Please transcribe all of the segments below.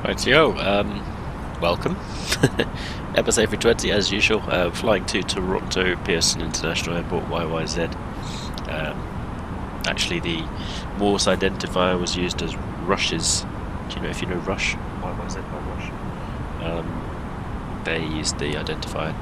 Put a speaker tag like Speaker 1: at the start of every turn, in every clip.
Speaker 1: Rightio, welcome. MSFS 20 as usual, flying to Toronto Pearson International Airport, YYZ. Actually the Morse identifier was used as Rush's. Do you know if you know Rush? YYZ by Rush. They used the identifier.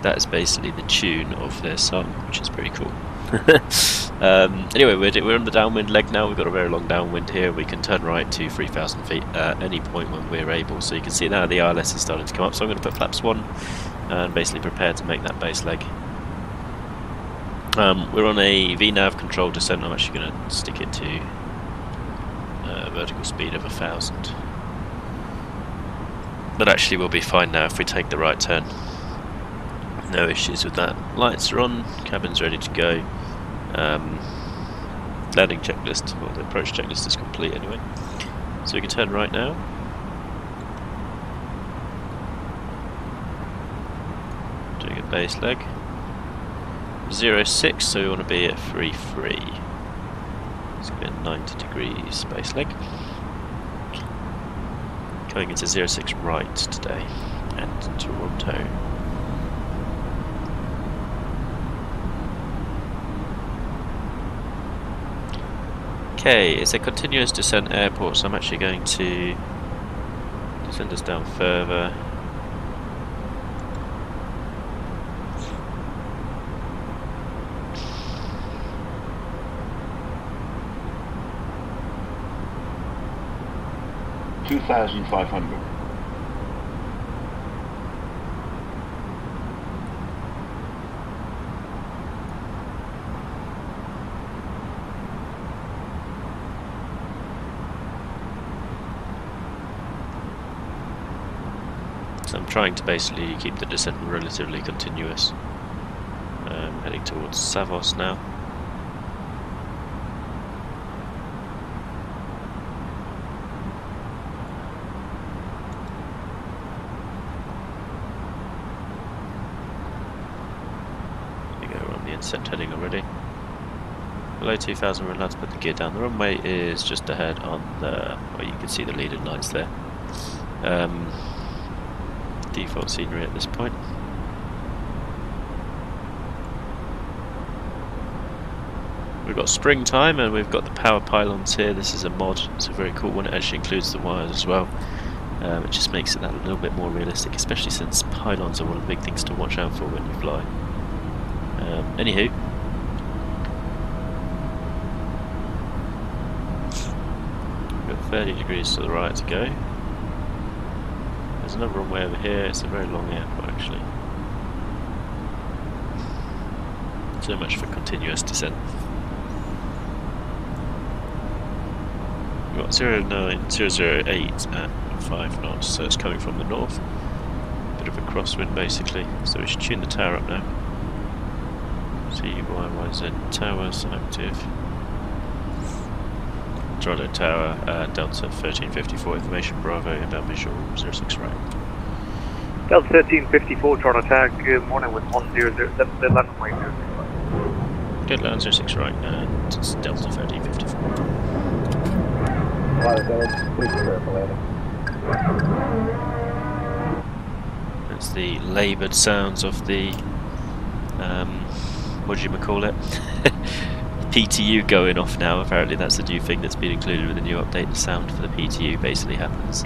Speaker 1: That's basically the tune of their song, which is pretty cool. Anyway, we're on the downwind leg now. We've got a very long downwind here. We can turn right to 3,000 feet at any point when we're able. So you can see now the ILS is starting to come up. So I'm going to put flaps 1 and basically prepare to make that base leg. We're on a VNAV controlled descent. I'm actually going to stick it to vertical speed of 1,000. But actually we'll be fine now if we take the right turn. No issues with that. Lights are on, cabin's ready to go. Landing checklist, well the approach checklist is complete anyway. So we can turn right now. Doing a base leg. 06, so we want to be at 3-3. It's going to be at 90 degrees base leg. Going into 06 right today, and Toronto. Okay, it's a continuous descent airport, so I'm actually going to descend us down further.
Speaker 2: $2,500.
Speaker 1: So I'm trying to basically keep the descent relatively continuous. Heading towards Savos now. There we go, we're on the inset heading already. Below 2,000 we're allowed to put the gear down. The runway is just ahead on the, well you can see the leading lights there. Default scenery at this point. We've got springtime and we've got the power pylons here. This is a mod, it's a very cool one. It actually includes the wires as well. It just makes it that a little bit more realistic, especially since pylons are one of the big things to watch out for when you fly. Anywho, we've got 30 degrees to the right to go. There's another runway over here. It's a very long airport actually. So much for continuous descent. We've got 008 at 5 knots, so it's coming from the north. Bit of a crosswind basically, so we should tune the tower up now. CYYZ towers active. Toronto Tower, Delta 1354 information, Bravo, inbound visual 06 right.
Speaker 3: Delta 1354, Toronto Tower, good morning with 1007, the land runway 06 right.
Speaker 1: Good, land 06 right, and it's Delta 1354. That's the laboured sounds of the, what do you call it? PTU going off now. Apparently that's a new thing that's been included with the new update. The sound for the PTU basically happens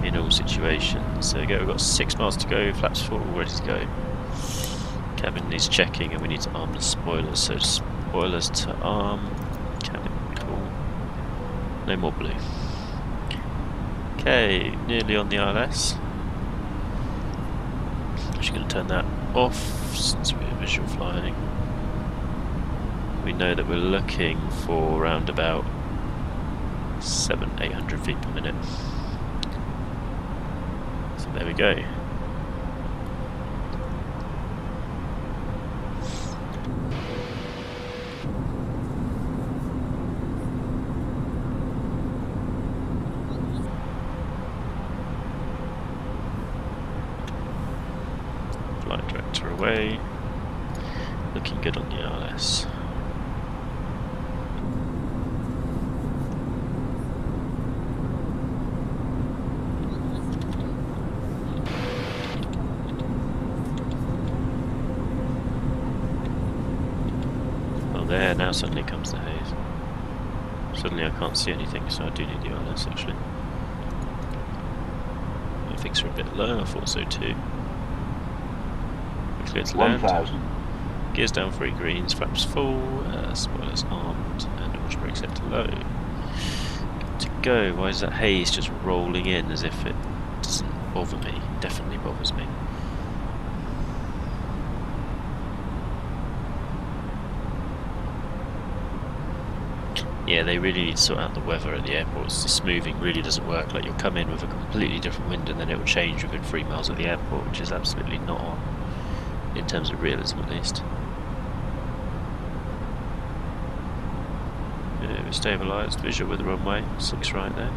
Speaker 1: in all situations. So we've got 6 miles to go, flaps 4 ready to go. Cabin needs checking and we need to arm the spoilers. So spoilers to arm. Cabin, cool. No more blue. Okay, nearly on the ILS. I'm just going to turn that off since we're visual flying. We know that we're looking for around about 700-800 feet per minute. So there we go. Flight director away. Looking good on the ILS. there, now suddenly comes the haze. Suddenly I can't see anything, so I do need the ILS actually. Things are a bit low, I thought so too. We're clear to land.
Speaker 2: 1,000.
Speaker 1: Gears down, 3 greens, flaps full, spoilers armed, and water brake set to low. Good to go. Why is that haze just rolling in as if it doesn't bother me? Definitely bothers me. Yeah, they really need to sort out the weather at the airports. The smoothing really doesn't work. Like, you'll come in with a completely different wind and then it will change within 3 miles of the airport, which is absolutely not on, in terms of realism at least. Yeah, we're stabilised, visual with the runway, 6 right there.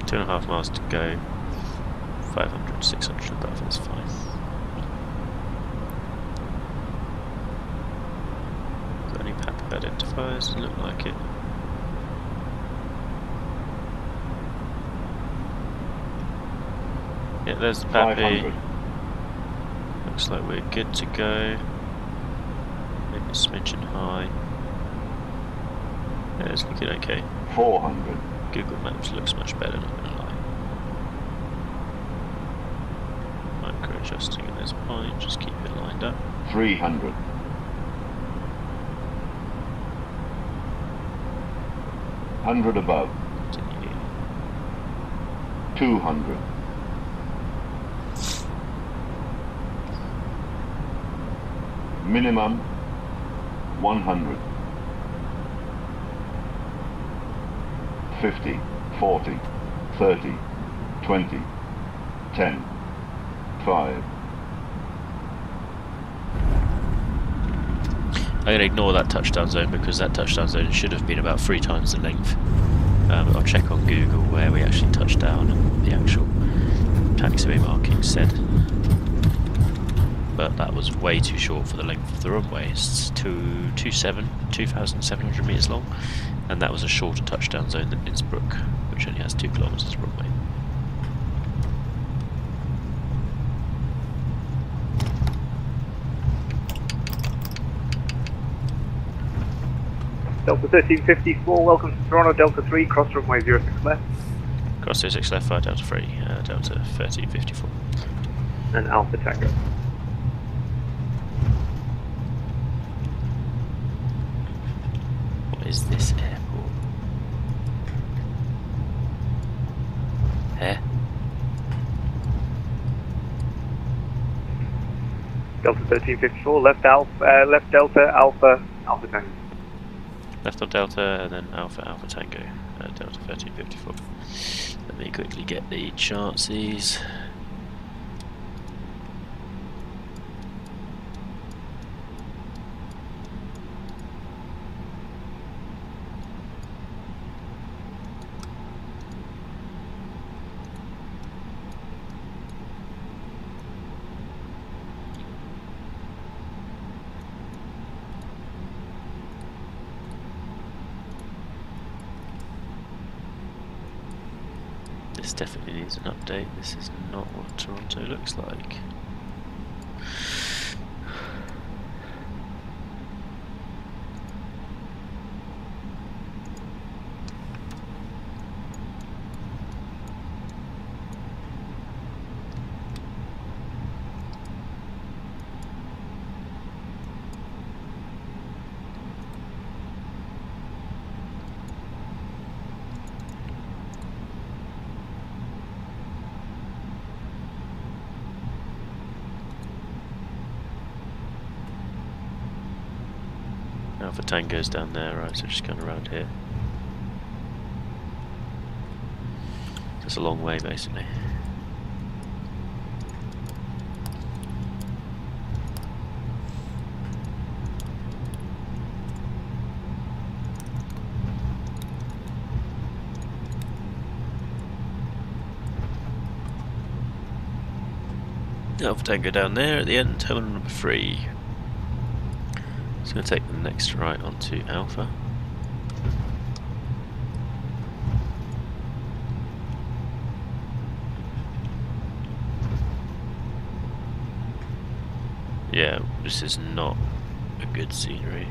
Speaker 1: 2.5 miles to go, 500, 600 above, that's fine. Identifiers, doesn't look like it. Yeah, there's the Pappy.
Speaker 2: 500.
Speaker 1: Looks like we're good to go. Maybe a smidgen high. Yeah, it's looking okay.
Speaker 2: 400.
Speaker 1: Google Maps looks much better, not gonna lie. Micro adjusting at this point, just keep it lined up.
Speaker 2: 300. 100 above.
Speaker 1: Continue.
Speaker 2: 200. 100. 50, 40, 30, 20, 10, 5.
Speaker 1: I'm going to ignore that touchdown zone because that touchdown zone should have been about 3 times the length. I'll check on Google where we actually touched down and the actual taxiway marking said. But that was way too short for the length of the runway. It's 2,700 metres long, and that was a shorter touchdown zone than Innsbruck, which only has 2 kilometres of runway.
Speaker 3: Delta 1354, welcome to Toronto, Delta 3, cross runway 06 left.
Speaker 1: Cross 06 left, 5 Delta 3, Delta 1354.
Speaker 3: And Alpha Tango.
Speaker 1: What is this airport? Eh?
Speaker 3: Delta 1354, left Alpha, left Delta, Alpha, Alpha Tango.
Speaker 1: Left of Delta and then Alpha, Alpha Tango, Delta 1354. Let me quickly get the chartsies. This definitely needs an update. This is not what Toronto looks like. Alpha Tango's down there, right, so just going around here. Just a long way basically. Alpha Tango down there at the end, terminal number 3. It's going to take the next right onto Alpha. Yeah, this is not a good scenery.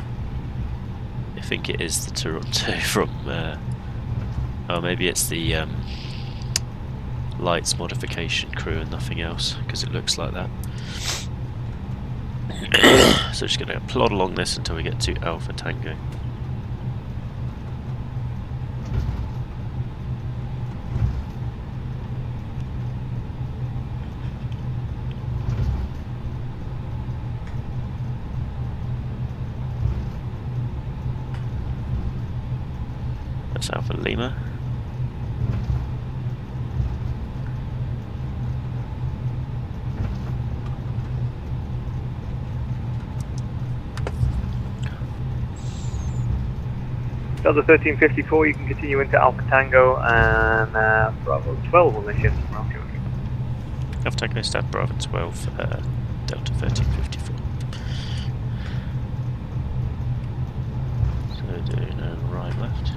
Speaker 1: I think it is the Toronto from, oh maybe it's the lights modification crew and nothing else, because it looks like that. So just going to plod along this until we get to Alpha Tango. That's Alpha Lima.
Speaker 3: Delta 1354, you can continue into Alpha Tango and Bravo 12 on the shift from Alpha.
Speaker 1: Alpha Tango, Staff Bravo 12, Delta 1354. So doing a right left.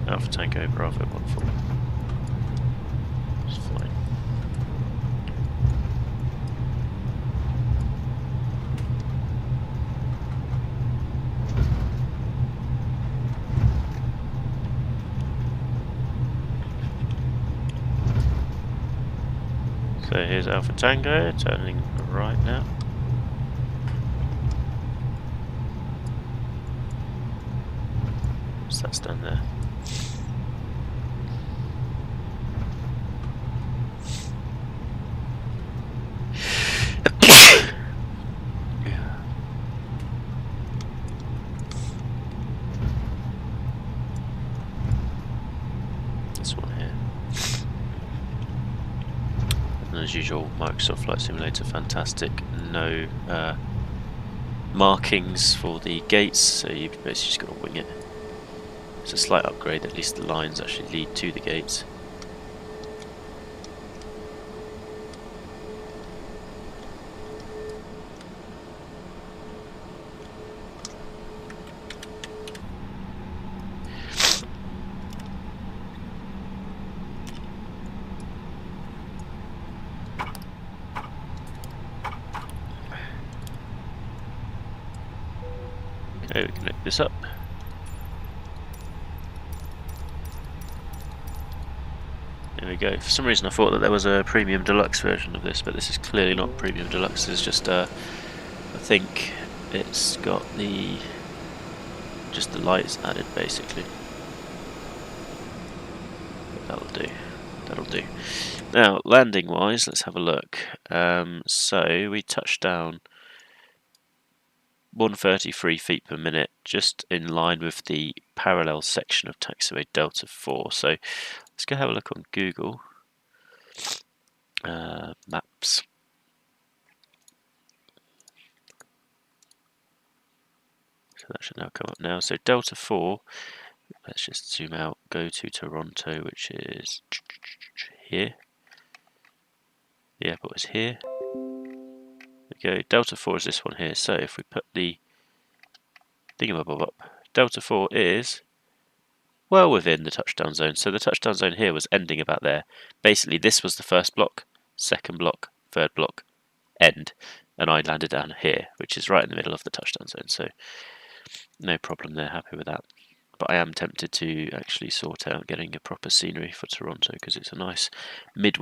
Speaker 1: Alpha Tango Bravo 14. It's fine. So here's Alpha Tango, turning right now. So that's done there. This one here. And as usual, Microsoft Flight Simulator, fantastic. No markings for the gates, so you've basically just got to wing it. It's a slight upgrade, at least the lines actually lead to the gates. Okay, we connect this up. There we go. For some reason I thought that there was a premium deluxe version of this, but this is clearly not premium deluxe. It's just I think it's got just the lights added basically. But that'll do. That'll do. Now, landing wise, let's have a look. So we touched down 133 feet per minute, just in line with the parallel section of taxiway Delta 4. So let's go have a look on Google Maps. So that should now come up now. So Delta 4, let's just zoom out, go to Toronto, which is here. The airport is here. There we go. Delta 4 is this one here. So if we put the thingamabob up, Delta 4 is well within the touchdown zone. So the touchdown zone here was ending about there. Basically, this was the first block, second block, third block, end. And I landed down here, which is right in the middle of the touchdown zone. So no problem there, happy with that. But I am tempted to actually sort out getting a proper scenery for Toronto because it's a nice midway